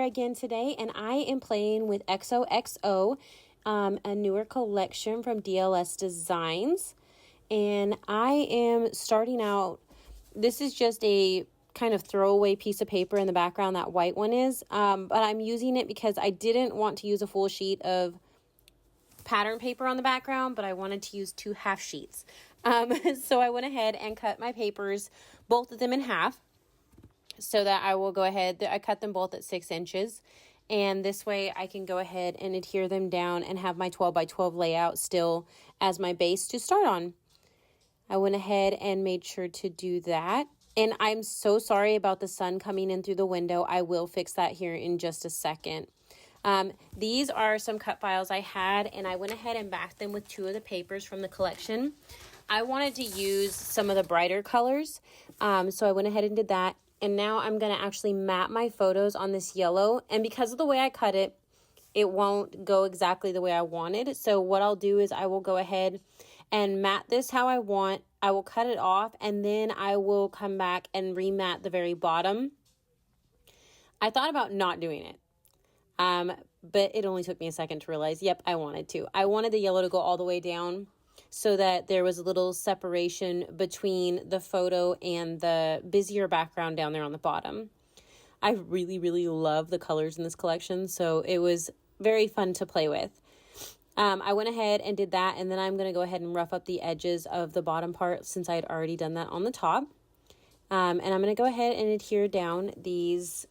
again today, and I am playing with XOXO, a newer collection from DLS Designs. And I am starting out, this is just a kind of throwaway piece of paper in the background, that white one is, but I'm using it because I didn't want to use a full sheet of pattern paper on the background, but I wanted to use 2 half sheets. So I went ahead and cut my papers, both of them in half, so that I will go ahead, I cut them both at 6 inches, and this way I can go ahead and adhere them down and have my 12 by 12 layout still as my base to start on. I went ahead and made sure to do that. And I'm so sorry about the sun coming in through the window. I will fix that here in just a second. These are some cut files I had, and I went ahead and backed them with 2 of the papers from the collection. I wanted to use some of the brighter colors, so I went ahead and did that. And now I'm going to actually map my photos on this yellow. And because of the way I cut it, it won't go exactly the way I wanted. So what I'll do is I will go ahead and mat this how I want. I will cut it off, and then I will come back and remat the very bottom. I thought about not doing it, but it only took me a second to realize, yep, I wanted to. I wanted the yellow to go all the way down so that there was a little separation between the photo and the busier background down there on the bottom. I really, really love the colors in this collection, so it was very fun to play with. I went ahead and did that, and then I'm going to go ahead and rough up the edges of the bottom part since I had already done that on the top. And I'm going to go ahead and adhere down these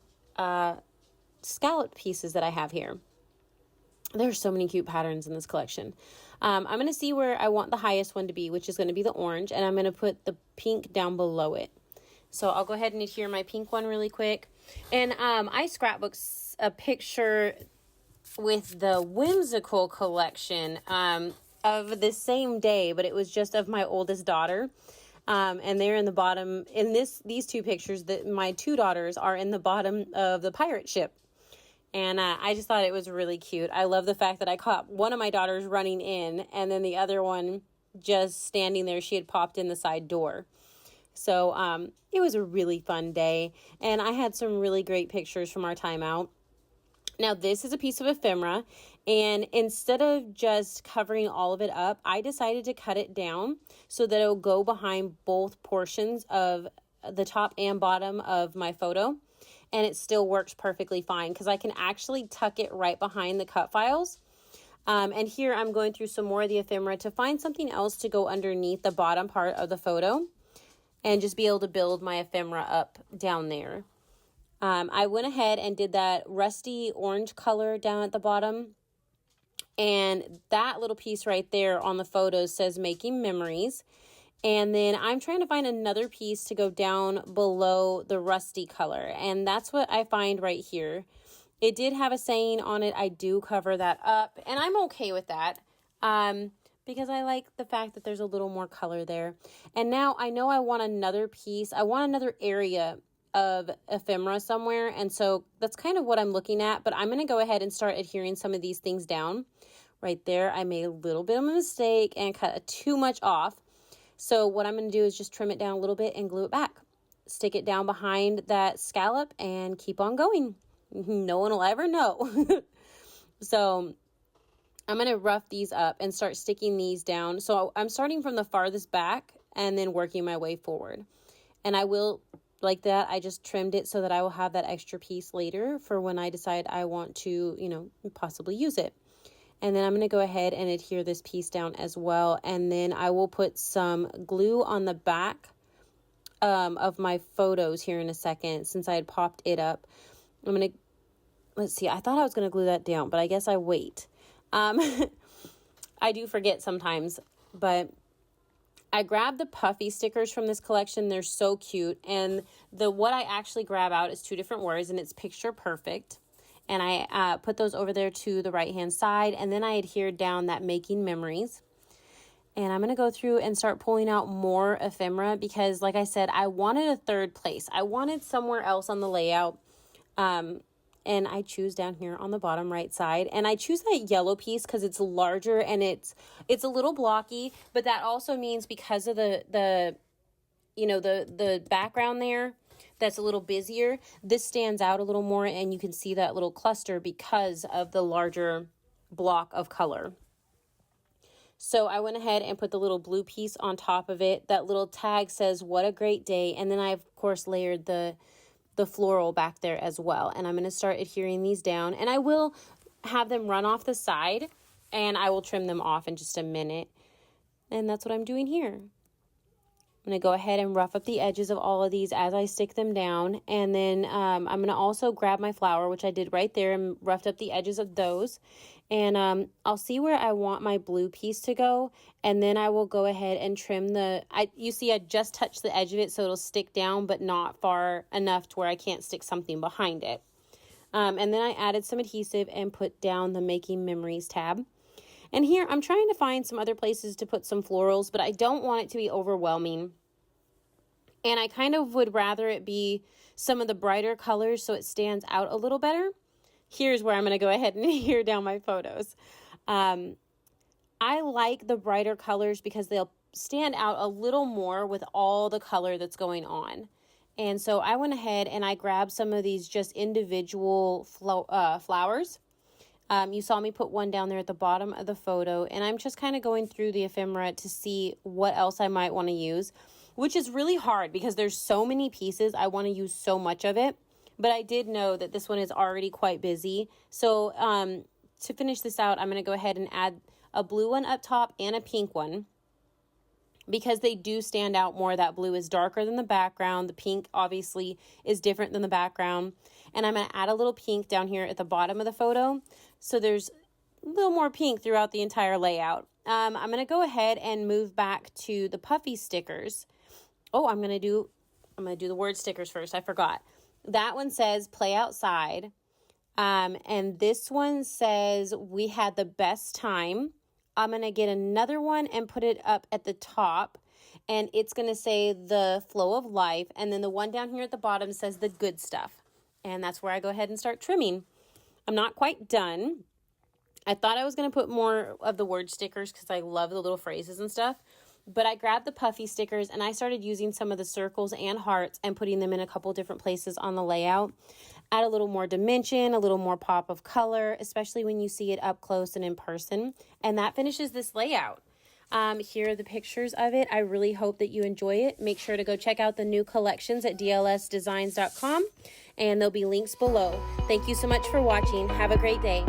scallop pieces that I have here. There are so many cute patterns in this collection. I'm going to see where I want the highest one to be, which is going to be the orange, and I'm going to put the pink down below it. So I'll go ahead and adhere my pink one really quick. And I scrapbooked a picture with the Whimsical collection of the same day, but it was just of my oldest daughter. And they're in the bottom, in these 2 pictures, that my 2 daughters are in the bottom of the pirate ship. And I just thought it was really cute. I love the fact that I caught one of my daughters running in, and then the other one just standing there. She had popped in the side door. So it was a really fun day, and I had some really great pictures from our time out. Now, this is a piece of ephemera, and instead of just covering all of it up, I decided to cut it down so that it will go behind both portions of the top and bottom of my photo, and it still works perfectly fine because I can actually tuck it right behind the cut files. And here I'm going through some more of the ephemera to find something else to go underneath the bottom part of the photo and just be able to build my ephemera up down there. I went ahead and did that rusty orange color down at the bottom. And that little piece right there on the photos says Making Memories. And then I'm trying to find another piece to go down below the rusty color. And that's what I find right here. It did have a saying on it. I do cover that up. And I'm okay with that. Because I like the fact that there's a little more color there. And now I know I want another piece. I want another area of ephemera somewhere, and so that's kind of what I'm looking at, but I'm going to go ahead and start adhering some of these things down. Right there, I made a little bit of a mistake and cut too much off. So what I'm going to do is just trim it down a little bit and glue it back. Stick it down behind that scallop and keep on going. No one will ever know. So I'm going to rough these up and start sticking these down. So I'm starting from the farthest back and then working my way forward. And I will, like that, I just trimmed it so that I will have that extra piece later for when I decide I want to, possibly use it. And then I'm going to go ahead and adhere this piece down as well. And then I will put some glue on the back of my photos here in a second, since I had popped it up. I'm going to, let's see, I thought I was going to glue that down, but I guess I wait. I do forget sometimes, but I grabbed the puffy stickers from this collection. They're so cute. And what I actually grab out is 2 different words, and it's picture perfect. And I put those over there to the right hand side. And then I adhered down that Making Memories. And I'm going to go through and start pulling out more ephemera because, like I said, I wanted a third place. I wanted somewhere else on the layout. And I choose down here on the bottom right side. And I choose that yellow piece because it's larger and it's a little blocky. But that also means because of the background there, that's a little busier, this stands out a little more, and you can see that little cluster because of the larger block of color. So I went ahead and put the little blue piece on top of it. That little tag says, "What a great day." And then I, of course, layered the floral back there as well. And I'm going to start adhering these down. And I will have them run off the side, and I will trim them off in just a minute. And that's what I'm doing here. I'm going to go ahead and rough up the edges of all of these as I stick them down. And then I'm going to also grab my flower, which I did right there, and roughed up the edges of those. And I'll see where I want my blue piece to go. And then I will go ahead and trim you see I just touched the edge of it so it'll stick down, but not far enough to where I can't stick something behind it. And then I added some adhesive and put down the Making Memories tab. And here I'm trying to find some other places to put some florals, but I don't want it to be overwhelming. And I kind of would rather it be some of the brighter colors so it stands out a little better. Here's where I'm going to go ahead and adhere down my photos. I like the brighter colors because they'll stand out a little more with all the color that's going on. And so I went ahead and I grabbed some of these just individual flowers. You saw me put one down there at the bottom of the photo, and I'm just kind of going through the ephemera to see what else I might want to use, which is really hard because there's so many pieces. I want to use so much of it, but I did know that this one is already quite busy. So to finish this out, I'm going to go ahead and add a blue one up top and a pink one, because they do stand out more. That blue is darker than the background. The pink obviously is different than the background. And I'm going to add a little pink down here at the bottom of the photo. So there's a little more pink throughout the entire layout. I'm going to go ahead and move back to the puffy stickers. Oh, I'm going to do the word stickers first. I forgot. That one says play outside. And this one says we had the best time. I'm going to get another one and put it up at the top, and it's going to say the flow of life. And then the one down here at the bottom says the good stuff. And that's where I go ahead and start trimming. I'm not quite done. I thought I was going to put more of the word stickers because I love the little phrases and stuff. But I grabbed the puffy stickers and I started using some of the circles and hearts and putting them in a couple different places on the layout. Add a little more dimension, a little more pop of color, especially when you see it up close and in person. And that finishes this layout. Here are the pictures of it. I really hope that you enjoy it. Make sure to go check out the new collections at dlsdesigns.com, and there'll be links below. Thank you so much for watching. Have a great day.